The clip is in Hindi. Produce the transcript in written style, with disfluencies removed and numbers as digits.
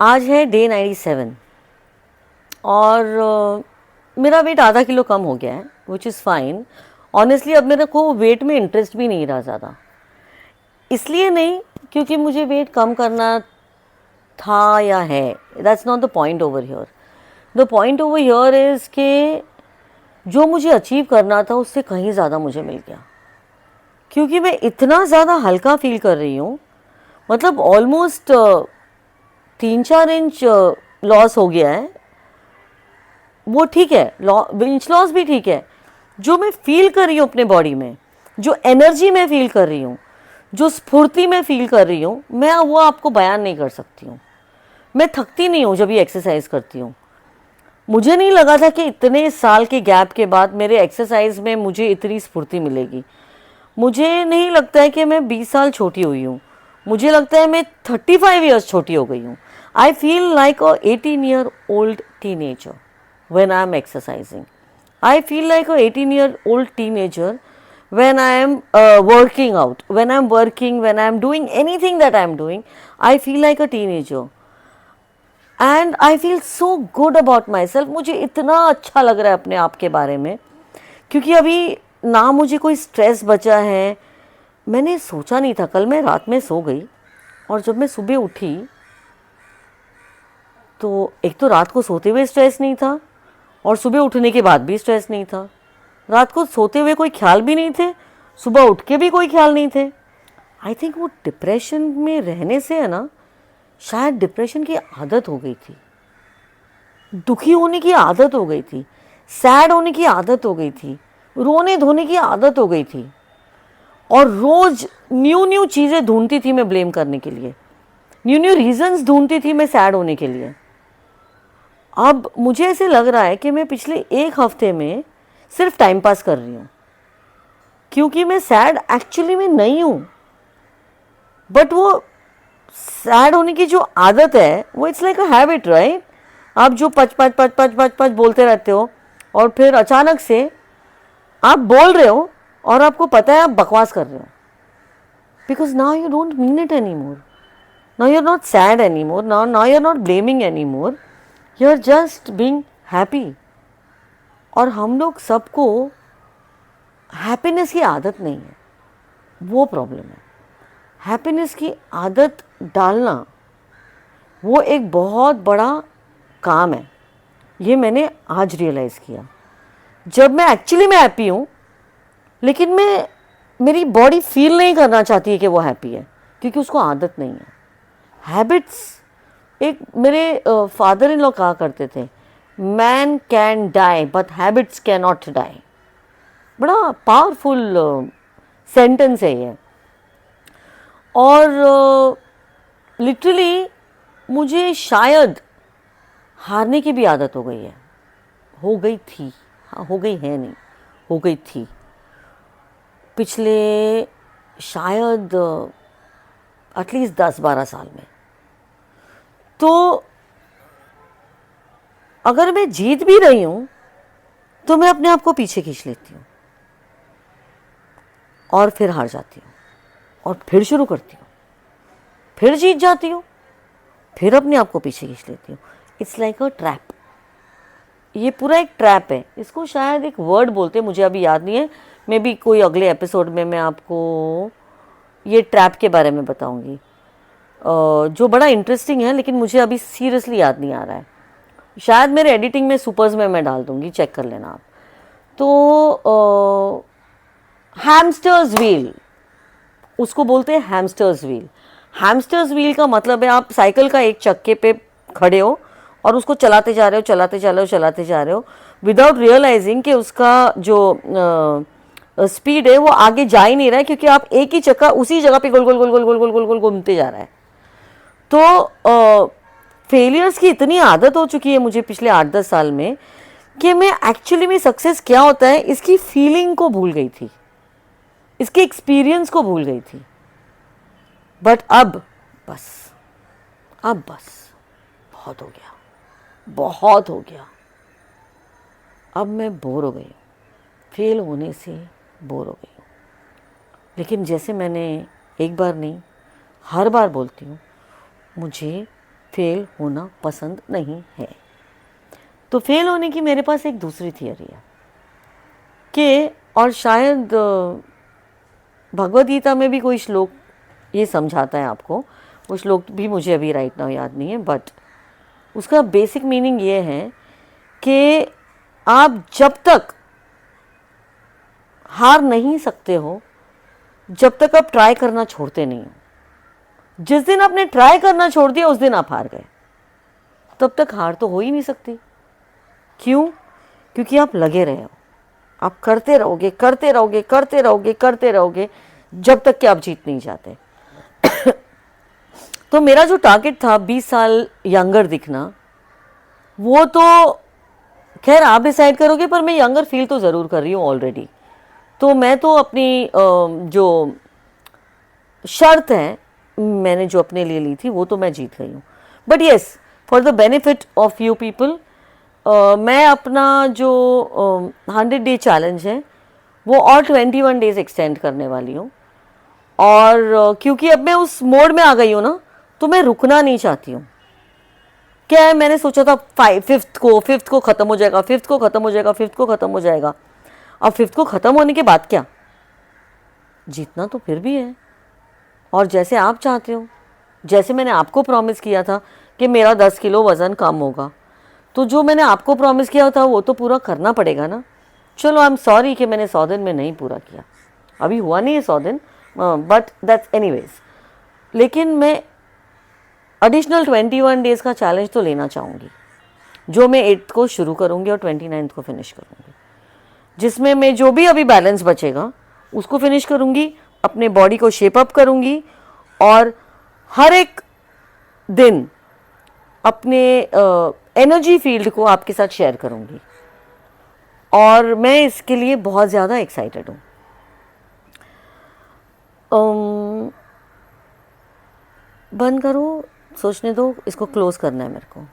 आज है डे 97 और मेरा वेट आधा किलो कम हो गया है, विच इज़ फाइन। ऑनेस्टली अब मेरे को वेट में इंटरेस्ट भी नहीं रहा ज़्यादा, इसलिए नहीं क्योंकि मुझे वेट कम करना था या है। That's not the point over here. The point over here is कि जो मुझे अचीव करना था उससे कहीं ज़्यादा मुझे मिल गया, क्योंकि मैं इतना ज़्यादा हल्का फील कर रही हूँ। मतलब ऑलमोस्ट 3-4 इंच लॉस हो गया है। वो ठीक है, इंच लॉस भी ठीक है। जो मैं फील कर रही हूँ अपने बॉडी में, जो एनर्जी मैं फील कर रही हूँ, जो स्फूर्ति मैं फील कर रही हूँ, मैं वो आपको बयान नहीं कर सकती हूँ। मैं थकती नहीं हूँ जब ये एक्सरसाइज करती हूँ। मुझे नहीं लगा था कि इतने साल के गैप के बाद मेरे एक्सरसाइज में मुझे इतनी स्फूर्ति मिलेगी। मुझे नहीं लगता है कि मैं 20 साल छोटी हुई हूँ, मुझे लगता है मैं 35 ईयर्स छोटी हो गई हूँ। I feel like a 18-year-old teenager when I am exercising. I feel like a 18-year-old teenager when I am working out, when I am working, when I am doing anything that I am doing. I feel like a teenager. And I feel so good about my self. मुझे इतना अच्छा लग रहा है अपने आप के बारे में, क्योंकि अभी ना मुझे कोई स्ट्रेस बचा है। मैंने सोचा नहीं था, कल मैं रात में सो गई और जब मैं सुबह उठी तो एक तो रात को सोते हुए स्ट्रेस नहीं था और सुबह उठने के बाद भी स्ट्रेस नहीं था। रात को सोते हुए कोई ख्याल भी नहीं थे, सुबह उठ के भी कोई ख्याल नहीं थे। आई थिंक वो डिप्रेशन में रहने से है ना, शायद डिप्रेशन की आदत हो गई थी, दुखी होने की आदत हो गई थी, सैड होने की आदत हो गई थी, रोने धोने की आदत हो गई थी और रोज न्यू न्यू चीज़ें ढूंढती थी मैं ब्लेम करने के लिए, न्यू न्यू रीजंस ढूंढती थी मैं सैड होने के लिए। अब मुझे ऐसे लग रहा है कि मैं पिछले एक हफ्ते में सिर्फ टाइम पास कर रही हूँ, क्योंकि मैं सैड एक्चुअली में नहीं हूँ, बट वो सैड होने की जो आदत है वो it's like a habit, right. आप जो पच पच पच पच पच पच बोलते रहते हो और फिर अचानक से आप बोल रहे हो और आपको पता है आप बकवास कर रहे हो, because now you don't mean it any more, now you are not sad any more, now you are not blaming any more, you are just being happy. और हम लोग सबको हैप्पीनेस की आदत नहीं है, वो प्रॉब्लम है। हैप्पीनेस की आदत डालना वो एक बहुत बड़ा काम है, ये मैंने आज रियलाइज़ किया। जब मैं एक्चुअली में हैप्पी हूँ, लेकिन मेरी बॉडी फील नहीं करना चाहती है कि वो हैप्पी है, क्योंकि उसको आदत नहीं है। हैबिट्स, एक मेरे फादर इन लॉ कहा करते थे, man can die but habits can not die. बड़ा पावरफुल सेंटेंस है ये। और लिटरली मुझे शायद हारने की भी आदत हो गई है, हो गई थी, हाँ हो गई है नहीं, हो गई थी पिछले शायद एटलीस्ट 10-12 साल में। तो अगर मैं जीत भी रही हूँ तो मैं अपने आप को पीछे खींच लेती हूँ और फिर हार जाती हूँ और फिर शुरू करती हूँ, फिर जीत जाती हूँ, फिर अपने आप को पीछे खींच लेती हूँ। It's like a trap. ये पूरा एक ट्रैप है। इसको शायद एक वर्ड बोलते हैं, मुझे अभी याद नहीं है। मे बी कोई अगले एपिसोड में मैं आपको ये ट्रैप के बारे में बताऊंगी, जो बड़ा इंटरेस्टिंग है, लेकिन मुझे अभी सीरियसली याद नहीं आ रहा है। शायद मेरे एडिटिंग में सुपर्स में मैं डाल दूंगी, चेक कर लेना आप। तो हैमस्टर्स व्हील, उसको बोलते हैं हैमस्टर्स व्हील। हैमस्टर्स व्हील का मतलब है आप साइकिल का एक चक्के पे खड़े हो और उसको चलाते जा रहे हो, चलाते जा रहे हो, चलाते जा रहे हो, विदाउट रियलाइजिंग कि उसका जो स्पीड है वो आगे जा ही नहीं रहा है, क्योंकि आप एक ही चक्का उसी जगह पे गोल गोल गोल गोल गोल गोल गोल गोल घूमते जा रहा है। तो फेलियर्स की इतनी आदत हो चुकी है मुझे पिछले 8-10 साल में कि मैं एक्चुअली में सक्सेस क्या होता है इसकी फीलिंग को भूल गई थी, इसके एक्सपीरियंस को भूल गई थी। बट अब बस बहुत हो गया, बहुत हो गया। अब मैं बोर हो गई हूँ, फेल होने से बोर हो गई हूँ। लेकिन जैसे मैंने एक बार नहीं हर बार बोलती हूँ, मुझे फेल होना पसंद नहीं है। तो फेल होने की मेरे पास एक दूसरी थियरी है कि, और शायद भगवद गीता में भी कोई श्लोक ये समझाता है आपको, वो श्लोक भी मुझे अभी राइट नाउ याद नहीं है, बट उसका बेसिक मीनिंग ये है कि आप जब तक हार नहीं सकते हो, जब तक आप ट्राई करना छोड़ते नहीं हो। जिस दिन आपने ट्राई करना छोड़ दिया उस दिन आप हार गए, तब तक हार तो हो ही नहीं सकती। क्यों? क्योंकि आप लगे रहे हो, आप करते रहोगे करते रहोगे करते रहोगे करते रहोगे जब तक कि आप जीत नहीं जाते। तो मेरा जो टारगेट था 20 साल यंगर दिखना, वो तो खैर आप डिसाइड करोगे, पर मैं यंगर फील तो ज़रूर कर रही हूँ ऑलरेडी। तो मैं तो अपनी जो शर्त है मैंने जो अपने लिए ली थी वो तो मैं जीत गई हूँ। But yes, for the benefit of you people, मैं अपना जो 100 डे चैलेंज है वो और 21 डेज एक्सटेंड करने वाली हूँ। और क्योंकि अब मैं उस मोड में आ गई हूँ ना, तो मैं रुकना नहीं चाहती हूँ। क्या है, मैंने सोचा था फिफ्थ को ख़त्म हो जाएगा, फिफ्थ को ख़त्म हो जाएगा, फिफ्थ को ख़त्म हो जाएगा। अब फिफ्थ को ख़त्म होने के बाद क्या, जीतना तो फिर भी है। और जैसे आप चाहते हो, जैसे मैंने आपको प्रॉमिस किया था कि मेरा 10 किलो वज़न कम होगा, तो जो मैंने आपको प्रॉमिस किया था वो तो पूरा करना पड़ेगा ना। चलो आई एम सॉरी कि मैंने 100 दिन में नहीं पूरा किया, अभी हुआ नहीं है 100 दिन, बट दैट्स एनीवेज। लेकिन मैं एडिशनल 21 डेज़ का चैलेंज तो लेना चाहूँगी, जो मैं 8th को शुरू करूँगी और 29th को फिनिश करूँगी, जिसमें मैं जो भी अभी बैलेंस बचेगा उसको फिनिश करूँगी, अपने बॉडी को शेप अप करूँगी और हर एक दिन अपने एनर्जी फील्ड को आपके साथ शेयर करूँगी। और मैं इसके लिए बहुत ज़्यादा एक्साइटेड हूँ। बंद करो, सोचने दो, इसको क्लोज करना है मेरे को।